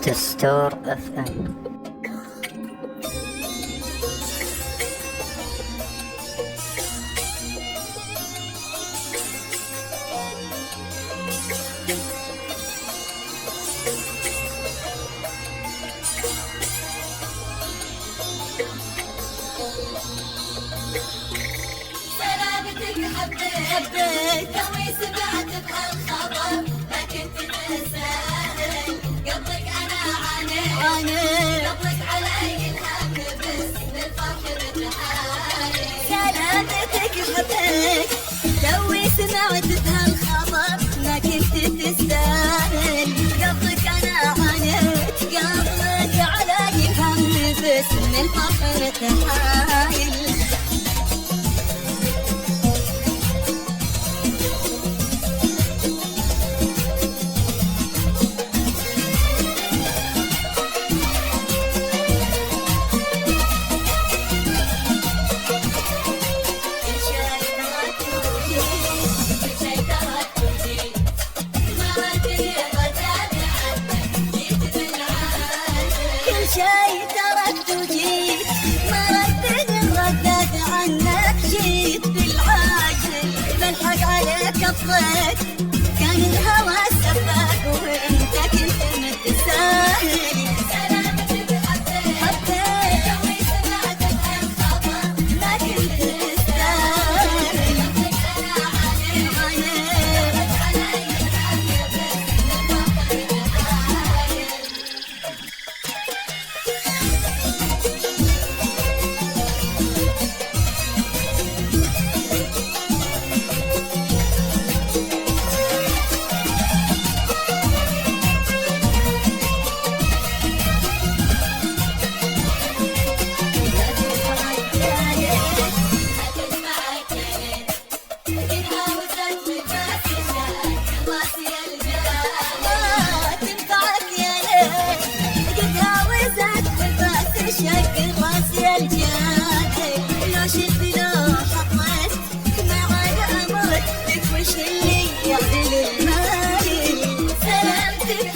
تستور اف ام. سلامتك حبيت توي سمعت بهالخبر ما كنت تسأل قبلك انا عانيت قبلك علي الهم بس للفخر تحايل. سلامتك حبيت توي سمعت بهالخبر ما كنت تستاهل قبلك انا عانيت قبلك علي الهم بس للفخر تحايل. شي تركت وجيت ما ردت ردت عنك جيت بالعاجل بلحق عليك الضيق كان الهوى سباك وانت كنت متساهل. سلامتك حبيت توي سمعت بهالخبر ما كنت تستاهل قبلك انا عانيت قبلك علي الهم بس للفخر تحايل. شكل راسي الجاهل لو شفت لو حطيت مع الأمر لك وش اللي يعدل المايل. سلامتك